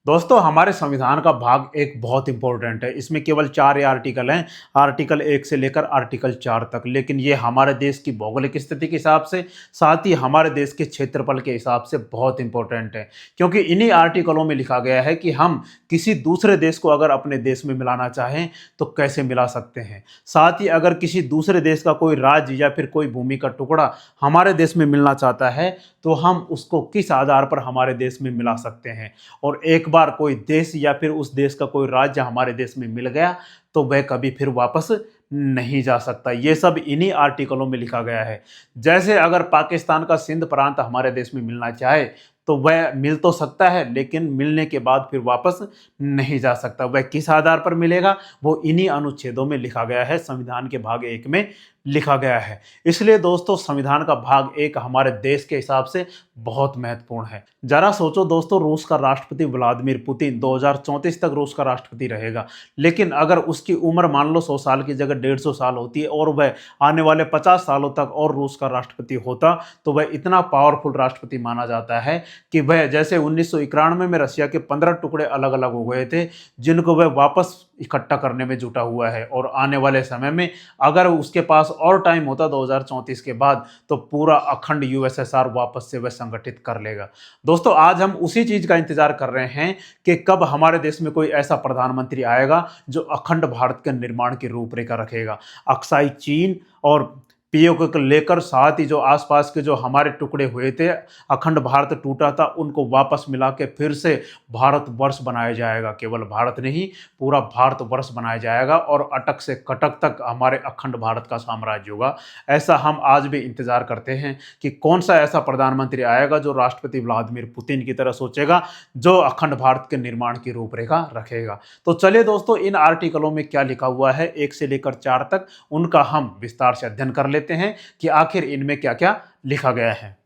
दोस्तों हमारे संविधान का भाग एक बहुत इंपॉर्टेंट है। इसमें केवल 4 ही आर्टिकल हैं, आर्टिकल 1 से लेकर आर्टिकल 4 तक। लेकिन ये हमारे देश की भौगोलिक स्थिति के हिसाब से, साथ ही हमारे देश के क्षेत्रफल के हिसाब से बहुत इंपॉर्टेंट है। क्योंकि इन्हीं आर्टिकलों में लिखा गया है कि हम किसी दूसरे देश को अगर अपने देश में मिलाना चाहें तो कैसे मिला सकते हैं। साथ ही अगर किसी दूसरे देश का कोई राज्य या फिर कोई भूमि का टुकड़ा हमारे देश में मिलना चाहता है तो हम उसको किस आधार पर हमारे देश में मिला सकते हैं। और एक बार कोई देश या फिर उस देश का कोई राज्य हमारे देश में मिल गया तो वह कभी फिर वापस नहीं जा सकता। ये सब इन्हीं आर्टिकलों में लिखा गया है। जैसे अगर पाकिस्तान का सिंध प्रांत हमारे देश में मिलना चाहे तो वह मिल तो सकता है, लेकिन मिलने के बाद फिर वापस नहीं जा सकता। वह किस आधार पर मिलेगा वो इन्हीं अनुच्छेदों में लिखा गया है, संविधान के भाग 1 में लिखा गया है। इसलिए दोस्तों संविधान का भाग 1 हमारे देश के हिसाब से बहुत महत्वपूर्ण है। जरा सोचो दोस्तों, रूस का राष्ट्रपति व्लादिमीर पुतिन 2034 तक रूस का राष्ट्रपति रहेगा। लेकिन अगर उसकी उम्र मान लो 100 साल की जगह 150 साल होती है और वह आने वाले 50 सालों तक और रूस का राष्ट्रपति होता तो वह इतना पावरफुल राष्ट्रपति माना जाता है कि वह जैसे 1991 में रशिया के 15 टुकड़े अलग अलग हो गए थे जिनको वह वापस इकट्ठा करने में जुटा हुआ है। और आने वाले समय में अगर उसके पास और टाइम होता 2034 के बाद तो पूरा अखंड यूएसएसआर वापस से वह संगठित कर लेगा। दोस्तों आज हम उसी चीज का इंतजार कर रहे हैं कि कब हमारे देश में कोई ऐसा प्रधानमंत्री आएगा जो अखंड भारत के निर्माण की रूपरेखा रखेगा। अक्साई चीन और पीओके को लेकर साथ ही जो आसपास के जो हमारे टुकड़े हुए थे, अखंड भारत टूटा था, उनको वापस मिला के फिर से भारत वर्ष बनाया जाएगा। केवल भारत नहीं, पूरा भारत वर्ष बनाया जाएगा और अटक से कटक तक हमारे अखंड भारत का साम्राज्य होगा। ऐसा हम आज भी इंतजार करते हैं कि कौन सा ऐसा प्रधानमंत्री आएगा जो राष्ट्रपति व्लादिमीर पुतिन की तरह सोचेगा, जो अखंड भारत के निर्माण की रूपरेखा रखेगा। तो चलिए दोस्तों, इन आर्टिकलों में क्या लिखा हुआ है 1 से लेकर 4 तक, उनका हम विस्तार से अध्ययन कर लेते हैं कि आखिर इनमें क्या क्या लिखा गया है।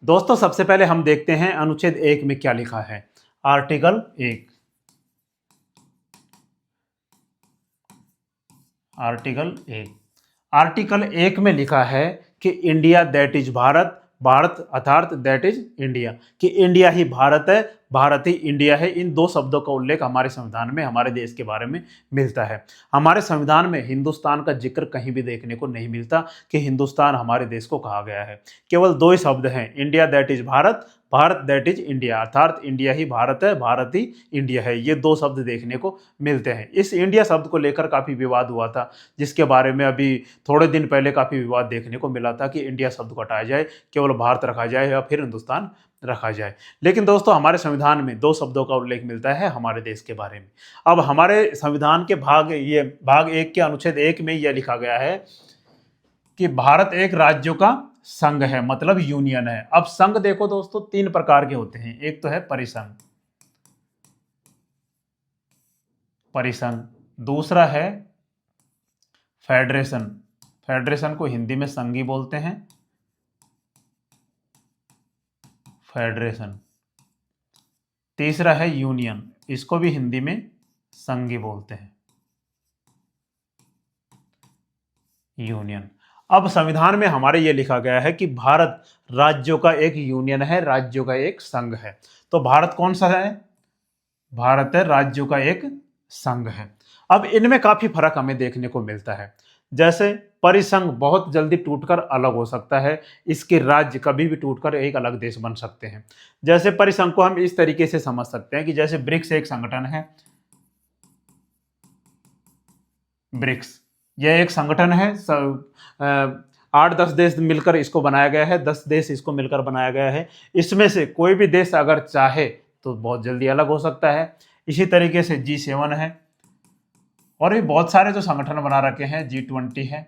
दोस्तों सबसे पहले हम देखते हैं अनुच्छेद 1 में क्या लिखा है। आर्टिकल 1, आर्टिकल 1, आर्टिकल 1 में लिखा है कि India that is Bharat, Bharat अर्थात दैट इज इंडिया, कि इंडिया ही भारत है, भारत ही इंडिया है। इन दो शब्दों का उल्लेख हमारे संविधान में हमारे देश के बारे में मिलता है। हमारे संविधान में हिंदुस्तान का जिक्र कहीं भी देखने को नहीं मिलता कि हिंदुस्तान हमारे देश को कहा गया है। केवल 2 ही शब्द हैं, India that is Bharat, Bharat that is India, अर्थात इंडिया ही भारत है, भारत ही इंडिया है। ये 2 शब्द देखने को मिलते हैं। इस इंडिया शब्द को लेकर काफ़ी विवाद हुआ था, जिसके बारे में अभी थोड़े दिन पहले काफ़ी विवाद देखने को मिला था कि इंडिया शब्द को हटाया जाए, केवल भारत रखा जाए या फिर हिंदुस्तान रखा जाए। लेकिन दोस्तों हमारे संविधान में 2 शब्दों का उल्लेख मिलता है हमारे देश के बारे में। अब हमारे संविधान के भाग 1 के अनुच्छेद 1 में यह लिखा गया है कि भारत एक राज्यों का संघ है, मतलब यूनियन है। अब संघ देखो दोस्तों 3 प्रकार के होते हैं। एक तो है परिसंघ, परिसंघ, दूसरा है फेडरेशन, फेडरेशन को हिंदी में संघी बोलते हैं, फेडरेशन। तीसरा है यूनियन, इसको भी हिंदी में संघी बोलते हैं, यूनियन। अब संविधान में हमारे ये लिखा गया है कि भारत राज्यों का एक यूनियन है, राज्यों का एक संघ है। तो भारत कौन सा है? भारत है राज्यों का एक संघ है। अब इनमें काफी फर्क हमें देखने को मिलता है। जैसे परिसंघ बहुत जल्दी टूटकर अलग हो सकता है, इसके राज्य कभी भी टूटकर एक अलग देश बन सकते हैं। जैसे परिसंघ को हम इस तरीके से समझ सकते हैं कि जैसे ब्रिक्स एक संगठन है, ब्रिक्स यह एक संगठन है, 8-10 देश मिलकर इसको बनाया गया है, 10 देश इसको मिलकर बनाया गया है। इसमें से कोई भी देश अगर चाहे तो बहुत जल्दी अलग हो सकता है। इसी तरीके से G7 है, और ये बहुत सारे जो संगठन बना रखे हैं, G20 है,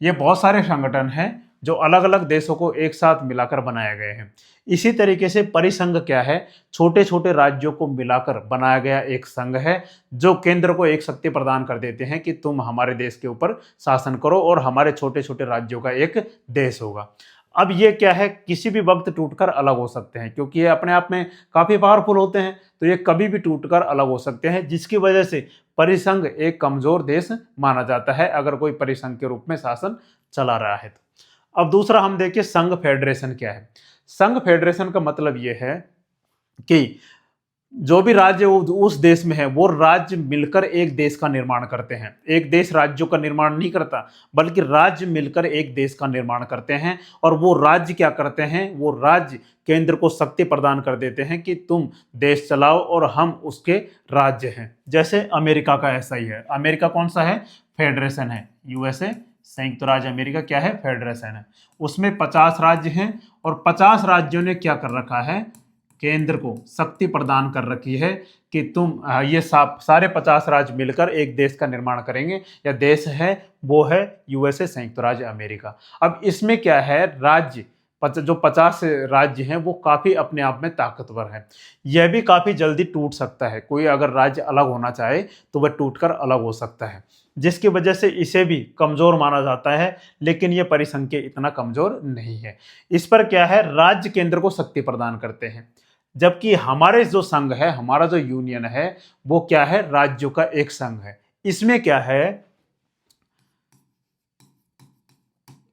ये बहुत सारे संगठन हैं जो अलग अलग देशों को एक साथ मिलाकर बनाए गए हैं। इसी तरीके से परिसंघ क्या है? छोटे छोटे राज्यों को मिलाकर बनाया गया एक संघ है जो केंद्र को एक शक्ति प्रदान कर देते हैं कि तुम हमारे देश के ऊपर शासन करो और हमारे छोटे छोटे राज्यों का एक देश होगा। अब ये क्या है, किसी भी वक्त टूटकर अलग हो सकते हैं, क्योंकि ये अपने आप में काफ़ी पावरफुल होते हैं, तो ये कभी भी टूटकर अलग हो सकते हैं, जिसकी वजह से परिसंघ एक कमजोर देश माना जाता है अगर कोई परिसंघ के रूप में शासन चला रहा है तो। अब दूसरा हम देखिए संघ फेडरेशन क्या है। संघ फेडरेशन का मतलब ये है कि जो भी राज्य उस देश में है वो राज्य मिलकर एक देश का निर्माण करते हैं। एक देश राज्यों का निर्माण नहीं करता, बल्कि राज्य मिलकर एक देश का निर्माण करते हैं। और वो राज्य क्या करते हैं, वो राज्य केंद्र को शक्ति प्रदान कर देते हैं कि तुम देश चलाओ और हम उसके राज्य हैं। जैसे अमेरिका का ऐसा ही है। अमेरिका कौन सा है, फेडरेशन है। यूएसए संयुक्त राज्य अमेरिका क्या है, फेडरेशन है। उसमें 50 राज्य हैं और 50 राज्यों ने क्या कर रखा है, केंद्र को शक्ति प्रदान कर रखी है कि तुम ये सारे 50 राज्य मिलकर एक देश का निर्माण करेंगे। या देश है वो है यूएसए संयुक्त राज्य अमेरिका। अब इसमें क्या है, राज्य जो 50 राज्य हैं वो काफ़ी अपने आप में ताकतवर है। यह भी काफ़ी जल्दी टूट सकता है। कोई अगर राज्य अलग होना चाहे तो वह टूटकर अलग हो सकता है, जिसकी वजह से इसे भी कमज़ोर माना जाता है। लेकिन यह परिसंघ के इतना कमज़ोर नहीं है। इस पर क्या है, राज्य केंद्र को शक्ति प्रदान करते हैं। जबकि हमारे जो संघ है, हमारा जो यूनियन है, वो क्या है, राज्यों का एक संघ है। इसमें क्या है,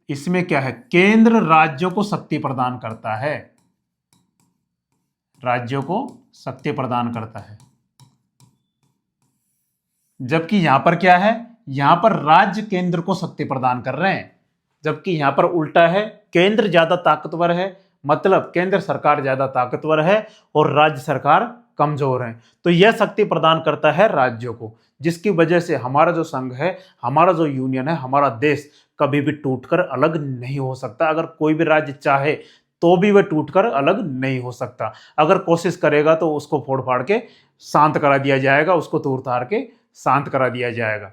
इसमें क्या है, केंद्र राज्यों को शक्ति प्रदान करता है, राज्यों को शक्ति प्रदान करता है। जबकि यहां पर क्या है, यहां पर राज्य केंद्र को शक्ति प्रदान कर रहे हैं। जबकि यहां पर उल्टा है, केंद्र ज्यादा ताकतवर है, मतलब केंद्र सरकार ज्यादा ताकतवर है और राज्य सरकार कमजोर है। तो यह शक्ति प्रदान करता है राज्यों को, जिसकी वजह से हमारा जो संघ है, हमारा जो यूनियन है, हमारा देश कभी भी टूटकर अलग नहीं हो सकता। अगर कोई भी राज्य चाहे तो भी वह टूटकर अलग नहीं हो सकता। अगर कोशिश करेगा तो उसको फोड़ फाड़ के शांत करा दिया जाएगा, उसको तोड़ ताड़ के शांत करा दिया जाएगा।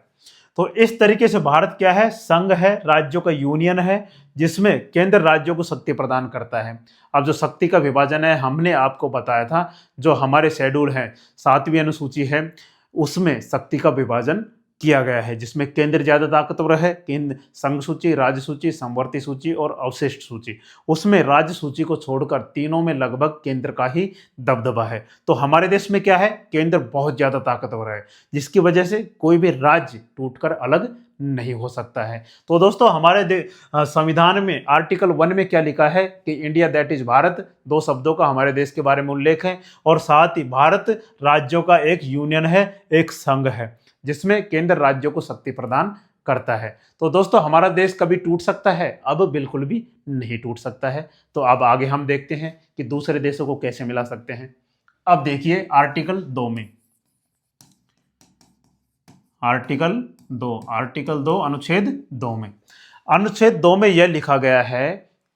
तो इस तरीके से भारत क्या है, संघ है, राज्यों का यूनियन है, जिसमें केंद्र राज्यों को शक्ति प्रदान करता है। अब जो शक्ति का विभाजन है, हमने आपको बताया था, जो हमारे शेड्यूल है, 7वीं अनुसूची है, उसमें शक्ति का विभाजन किया गया है, जिसमें केंद्र ज्यादा ताकतवर है। केंद्र संघ सूची, राज्य सूची, समवर्ती सूची और अवशिष्ट सूची। उसमें राज्य सूची को छोड़कर तीनों में लगभग केंद्र का ही दबदबा है। तो हमारे देश में क्या है, केंद्र बहुत ज्यादा ताकतवर है, जिसकी वजह से कोई भी राज्य टूटकर अलग नहीं हो सकता है। तो दोस्तों, हमारे संविधान में आर्टिकल 1 में क्या लिखा है कि इंडिया दैट इज भारत, 2 शब्दों का हमारे देश के बारे में उल्लेख है। और साथ ही भारत राज्यों का एक यूनियन है, एक संघ है, जिसमें केंद्र राज्यों को शक्ति प्रदान करता है। तो दोस्तों, हमारा देश कभी टूट सकता है? अब बिल्कुल भी नहीं टूट सकता है। तो अब आगे हम देखते हैं कि दूसरे देशों को कैसे मिला सकते हैं। अब देखिए आर्टिकल 2 में, आर्टिकल 2 अनुच्छेद 2 में, अनुच्छेद 2 में यह लिखा गया है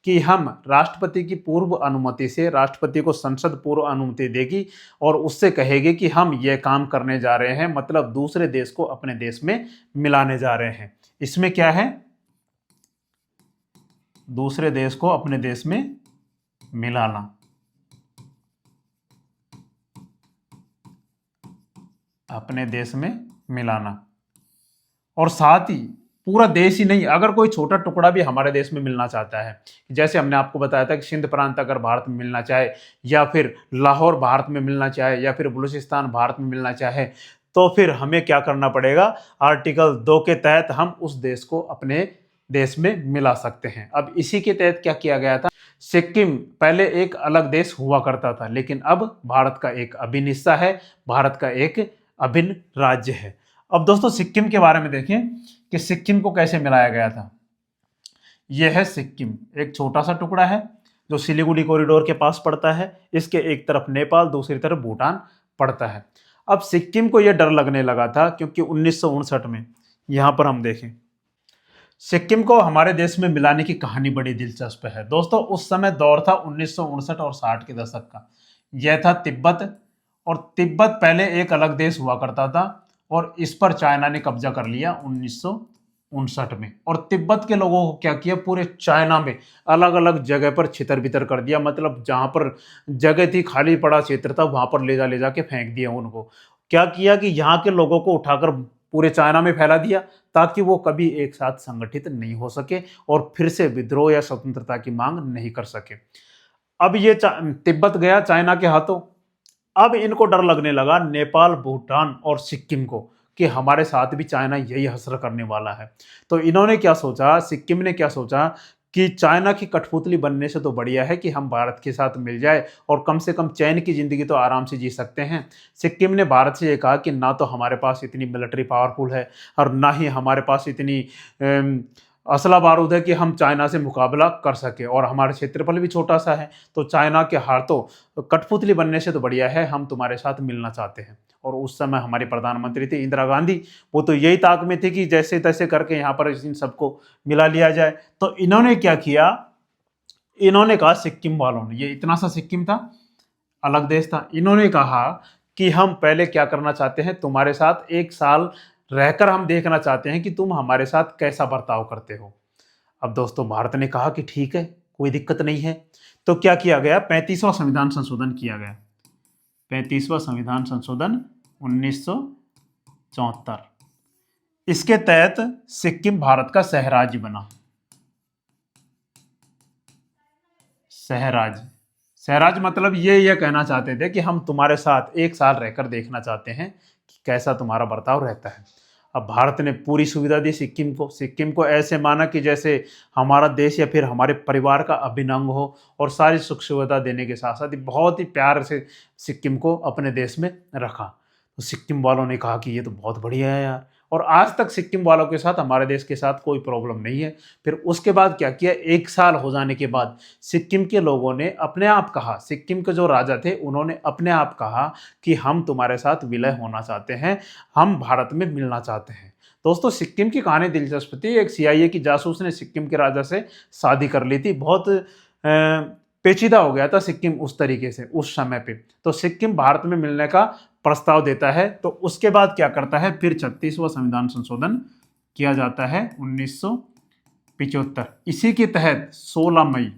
कि हम राष्ट्रपति की पूर्व अनुमति से, राष्ट्रपति को संसद पूर्व अनुमति देगी और उससे कहेगी कि हम यह काम करने जा रहे हैं, मतलब दूसरे देश को अपने देश में मिलाने जा रहे हैं। इसमें क्या है, दूसरे देश को अपने देश में मिलाना, अपने देश में मिलाना। और साथ ही पूरा देश ही नहीं, अगर कोई छोटा टुकड़ा भी हमारे देश में मिलना चाहता है, जैसे हमने आपको बताया था कि सिंध प्रांत अगर भारत में मिलना चाहे, या फिर लाहौर भारत में मिलना चाहे, या फिर बलूचिस्तान भारत में मिलना चाहे, तो फिर हमें क्या करना पड़ेगा, आर्टिकल 2 के तहत हम उस देश को अपने देश में मिला सकते हैं। अब इसी के तहत क्या किया गया था, सिक्किम पहले एक अलग देश हुआ करता था, लेकिन अब भारत का एक अभिन्न हिस्सा है, भारत का एक अभिन्न राज्य है। अब दोस्तों, सिक्किम के बारे में देखें कि सिक्किम को कैसे मिलाया गया था। यह है सिक्किम, एक छोटा सा टुकड़ा है जो सिलीगुड़ी कॉरिडोर के पास पड़ता है। इसके एक तरफ नेपाल, दूसरी तरफ भूटान पड़ता है। अब सिक्किम को यह डर लगने लगा था क्योंकि 1959 में, यहां पर हम देखें, सिक्किम को हमारे देश में मिलाने की कहानी बड़ी दिलचस्प है। दोस्तों, उस समय दौर था 1959 और 60 के दशक का। यह था तिब्बत, और तिब्बत पहले एक अलग देश हुआ करता था और इस पर चाइना ने कब्जा कर लिया 1959 में। और तिब्बत के लोगों को क्या किया, पूरे चाइना में अलग अलग जगह पर छितर बितर कर दिया, मतलब जहां पर जगह थी, खाली पड़ा क्षेत्र था, वहां पर ले जा के फेंक दिया उनको। क्या किया कि यहाँ के लोगों को उठाकर पूरे चाइना में फैला दिया, ताकि वो कभी एक साथ संगठित नहीं हो सके और फिर से विद्रोह या स्वतंत्रता की मांग नहीं कर सके। अब ये तिब्बत गया चाइना के हाथों। अब इनको डर लगने लगा नेपाल, भूटान और सिक्किम को कि हमारे साथ भी चाइना यही हसर करने वाला है। तो इन्होंने क्या सोचा, सिक्किम ने क्या सोचा कि चाइना की कठपुतली बनने से तो बढ़िया है कि हम भारत के साथ मिल जाए और कम से कम चैन की ज़िंदगी तो आराम से जी सकते हैं। सिक्किम ने भारत से ये कहा कि ना तो हमारे पास इतनी मिलिट्री पावरफुल है और ना ही हमारे पास इतनी असला बारूद है कि हम चाइना से मुकाबला कर सके, और हमारा क्षेत्रफल भी छोटा सा है, तो चाइना के हाथों कठपुतली बनने से तो बढ़िया है हम तुम्हारे साथ मिलना चाहते हैं। और उस समय हमारी प्रधानमंत्री थी इंदिरा गांधी, वो तो यही ताक में थी कि जैसे तैसे करके यहाँ पर इन सबको मिला लिया जाए। तो इन्होंने क्या किया, इन्होंने कहा सिक्किम वालों ने, ये इतना सा सिक्किम था, अलग देश था, इन्होंने कहा कि हम पहले क्या करना चाहते हैं, तुम्हारे साथ 1 साल रहकर हम देखना चाहते हैं कि तुम हमारे साथ कैसा बर्ताव करते हो। अब दोस्तों भारत ने कहा कि ठीक है, कोई दिक्कत नहीं है। तो क्या किया गया, 35वां संविधान संशोधन किया गया, 35वां संविधान संशोधन 1974। इसके तहत सिक्किम भारत का सहराज्य बना। सहराज्य, सहराज मतलब ये कहना चाहते थे कि हम तुम्हारे साथ 1 साल रहकर देखना चाहते हैं कि कैसा तुम्हारा बर्ताव रहता है। अब भारत ने पूरी सुविधा दी सिक्किम को ऐसे माना कि जैसे हमारा देश या फिर हमारे परिवार का अभिन्न अंग हो, और सारी सुख सुविधा देने के साथ साथ बहुत ही प्यार से सिक्किम को अपने देश में रखा। तो सिक्किम वालों ने कहा कि ये तो बहुत बढ़िया है यार, और आज तक सिक्किम वालों के साथ हमारे देश के साथ कोई प्रॉब्लम नहीं है। फिर उसके बाद क्या किया, 1 साल हो जाने के बाद सिक्किम के लोगों ने अपने आप कहा, सिक्किम के जो राजा थे उन्होंने अपने आप कहा कि हम तुम्हारे साथ विलय होना चाहते हैं, हम भारत में मिलना चाहते हैं। दोस्तों सिक्किम की कहानी दिलचस्प थी। एक CIA की जासूस ने सिक्किम के राजा से शादी कर ली थी। बहुत पेचीदा हो गया था सिक्किम उस तरीके से उस समय पे। तो सिक्किम भारत में मिलने का प्रस्ताव देता है। तो उसके बाद क्या करता है, फिर 36वां संविधान संशोधन किया जाता है 1975। इसी के तहत 16 मई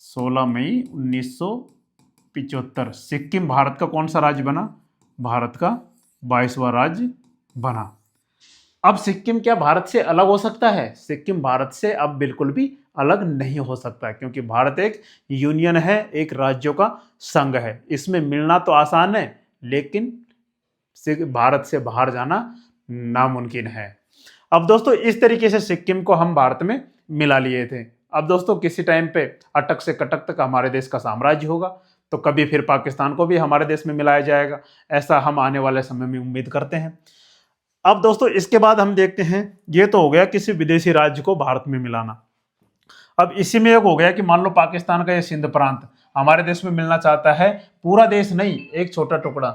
1975 सिक्किम भारत का कौन सा राज्य बना, भारत का 22वां राज्य बना। अब सिक्किम क्या भारत से अलग हो सकता है, सिक्किम भारत से अब बिल्कुल भी अलग नहीं हो सकता, क्योंकि भारत एक यूनियन है, एक राज्यों का संघ है। इसमें मिलना तो आसान है, लेकिन भारत से बाहर जाना नामुमकिन है। अब दोस्तों इस तरीके से सिक्किम को हम भारत में मिला लिए थे। अब दोस्तों किसी टाइम पे अटक से कटक तक हमारे देश का साम्राज्य होगा, तो कभी फिर पाकिस्तान को भी हमारे देश में मिलाया जाएगा, ऐसा हम आने वाले समय में उम्मीद करते हैं। अब दोस्तों इसके बाद हम देखते हैं, ये तो हो गया किसी विदेशी राज्य को भारत में मिलाना। अब इसी में एक हो गया कि मान लो पाकिस्तान का ये सिंध प्रांत हमारे देश में मिलना चाहता है, पूरा देश नहीं, एक छोटा टुकड़ा,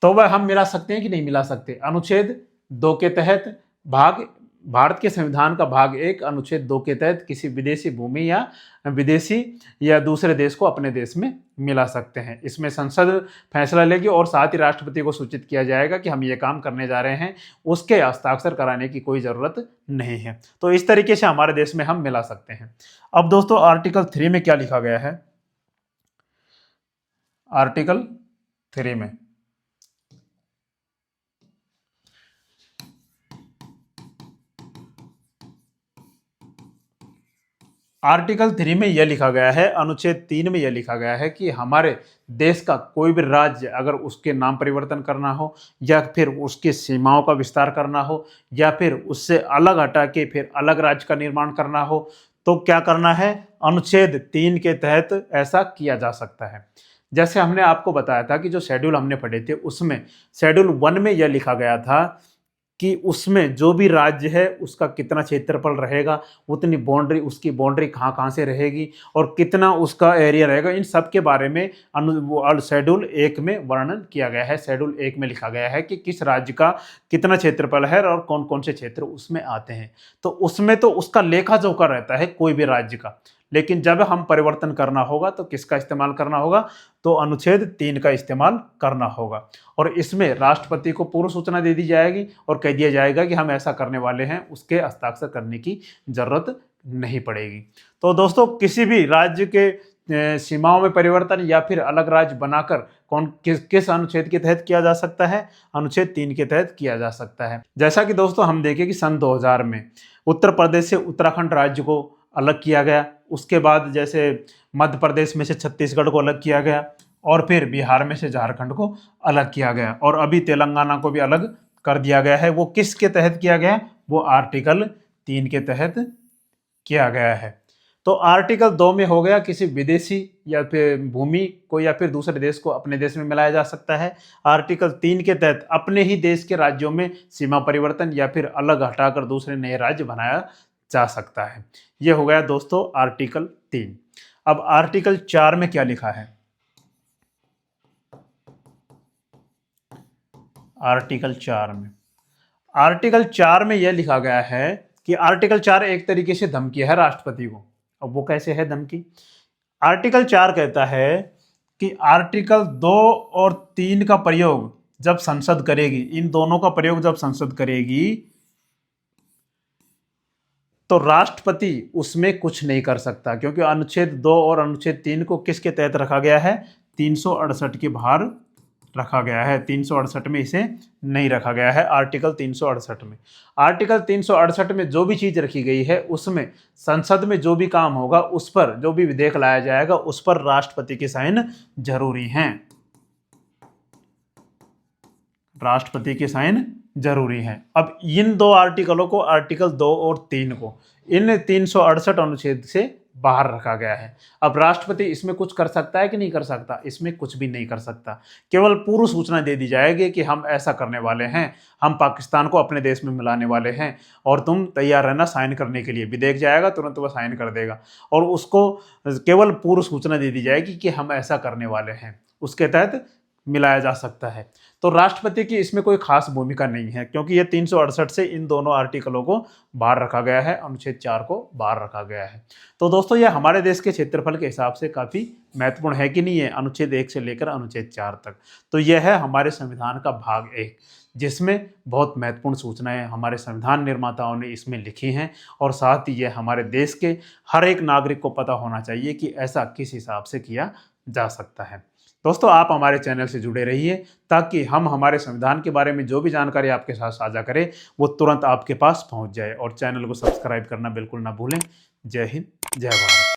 तो वह हम मिला सकते हैं कि नहीं मिला सकते। अनुच्छेद 2 के तहत भारत के संविधान का भाग 1 अनुच्छेद 2 के तहत किसी विदेशी भूमि या विदेशी या दूसरे देश को अपने देश में मिला सकते हैं। इसमें संसद फैसला लेगी और साथ ही राष्ट्रपति को सूचित किया जाएगा कि हम ये काम करने जा रहे हैं, उसके हस्ताक्षर कराने की कोई ज़रूरत नहीं है। तो इस तरीके से हमारे देश में हम मिला सकते हैं। अब दोस्तों आर्टिकल 3 में क्या लिखा गया है, आर्टिकल 3 में आर्टिकल 3 में यह लिखा गया है, अनुच्छेद 3 में यह लिखा गया है कि हमारे देश का कोई भी राज्य अगर उसके नाम परिवर्तन करना हो, या फिर उसकी सीमाओं का विस्तार करना हो, या फिर उससे अलग हटा के फिर अलग राज्य का निर्माण करना हो, तो क्या करना है, अनुच्छेद 3 के तहत ऐसा किया जा सकता है। जैसे हमने आपको बताया था कि जो शेड्यूल हमने पढ़े थे उसमें शेड्यूल 1 में यह लिखा गया था कि उसमें जो भी राज्य है उसका कितना क्षेत्रफल रहेगा, उतनी बाउंड्री, उसकी बाउंड्री कहाँ कहाँ से रहेगी और कितना उसका एरिया रहेगा, इन सब के बारे में शेड्यूल 1 में वर्णन किया गया है। शेड्यूल 1 में लिखा गया है कि किस राज्य का कितना क्षेत्रफल है और कौन कौन से क्षेत्र उसमें आते हैं। तो उसमें तो उसका लेखा जोखा रहता है कोई भी राज्य का, लेकिन जब हम परिवर्तन करना होगा तो किसका इस्तेमाल करना होगा, तो अनुच्छेद 3 का इस्तेमाल करना होगा। और इसमें राष्ट्रपति को पूर्व सूचना दे दी जाएगी और कह दिया जाएगा कि हम ऐसा करने वाले हैं, उसके हस्ताक्षर करने की जरूरत नहीं पड़ेगी। तो दोस्तों किसी भी राज्य के सीमाओं में परिवर्तन या फिर अलग राज्य बनाकर किस अनुच्छेद के तहत किया जा सकता है, अनुच्छेद 3 के तहत किया जा सकता है। जैसा कि दोस्तों हम देखें कि सन 2000 में उत्तर प्रदेश से उत्तराखंड राज्य को अलग किया गया, उसके बाद जैसे मध्य प्रदेश में से छत्तीसगढ़ को अलग किया गया, और फिर बिहार में से झारखंड को अलग किया गया, और अभी तेलंगाना को भी अलग कर दिया गया है। वो किसके तहत किया गया है? वो आर्टिकल 3 के तहत किया गया है। तो आर्टिकल 2 में हो गया किसी विदेशी या फिर भूमि को या फिर दूसरे देश को अपने देश में मिलाया जा सकता है। आर्टिकल 3 के तहत अपने ही देश के राज्यों में सीमा परिवर्तन या फिर अलग हटाकर दूसरे नए राज्य बनाया जा सकता है। यह हो गया दोस्तों आर्टिकल 3। अब आर्टिकल 4 में क्या लिखा है? आर्टिकल 4 में यह लिखा गया है कि आर्टिकल 4 एक तरीके से धमकी है राष्ट्रपति को। अब वो कैसे है धमकी? आर्टिकल 4 कहता है कि आर्टिकल 2 और 3 का प्रयोग जब संसद करेगी, इन दोनों का प्रयोग जब संसद करेगी तो राष्ट्रपति उसमें कुछ नहीं कर सकता, क्योंकि अनुच्छेद 2 और अनुच्छेद 3 को किसके तहत रखा गया है? 368 के बाहर रखा गया है। 368 में इसे नहीं रखा गया है। आर्टिकल 368 में, आर्टिकल 368 में जो भी चीज रखी गई है उसमें संसद में जो भी काम होगा, उस पर जो भी विधेयक लाया जाएगा उस पर राष्ट्रपति के साइन जरूरी हैं। राष्ट्रपति के साइन जरूरी है। अब इन दो आर्टिकलों को, आर्टिकल 2 और 3 को, इन 368 अनुच्छेद से बाहर रखा गया है। अब राष्ट्रपति इसमें कुछ कर सकता है कि नहीं कर सकता? इसमें कुछ भी नहीं कर सकता। केवल पूर्व सूचना दे दी जाएगी कि हम ऐसा करने वाले हैं, हम पाकिस्तान को अपने देश में मिलाने वाले हैं और तुम तैयार रहना साइन करने के लिए। विधेयक जाएगा तुरंत वह साइन कर देगा और उसको केवल पूर्व सूचना दे दी जाएगी कि हम ऐसा करने वाले हैं, उसके तहत मिलाया जा सकता है। तो राष्ट्रपति की इसमें कोई खास भूमिका नहीं है, क्योंकि ये 368 से इन दोनों आर्टिकलों को बाहर रखा गया है, अनुच्छेद 4 को बाहर रखा गया है। तो दोस्तों ये हमारे देश के क्षेत्रफल के हिसाब से काफ़ी महत्वपूर्ण है कि नहीं है, अनुच्छेद 1 से लेकर अनुच्छेद 4 तक। तो यह है हमारे संविधान का भाग 1, जिसमें बहुत महत्वपूर्ण सूचनाएं हमारे संविधान निर्माताओं ने इसमें लिखी हैं और साथ ही ये हमारे देश के हर एक नागरिक को पता होना चाहिए कि ऐसा किस हिसाब से किया जा सकता है। दोस्तों आप हमारे चैनल से जुड़े रहिए ताकि हम हमारे संविधान के बारे में जो भी जानकारी आपके साथ साझा करें वो तुरंत आपके पास पहुंच जाए, और चैनल को सब्सक्राइब करना बिल्कुल ना भूलें। जय हिंद, जय भारत।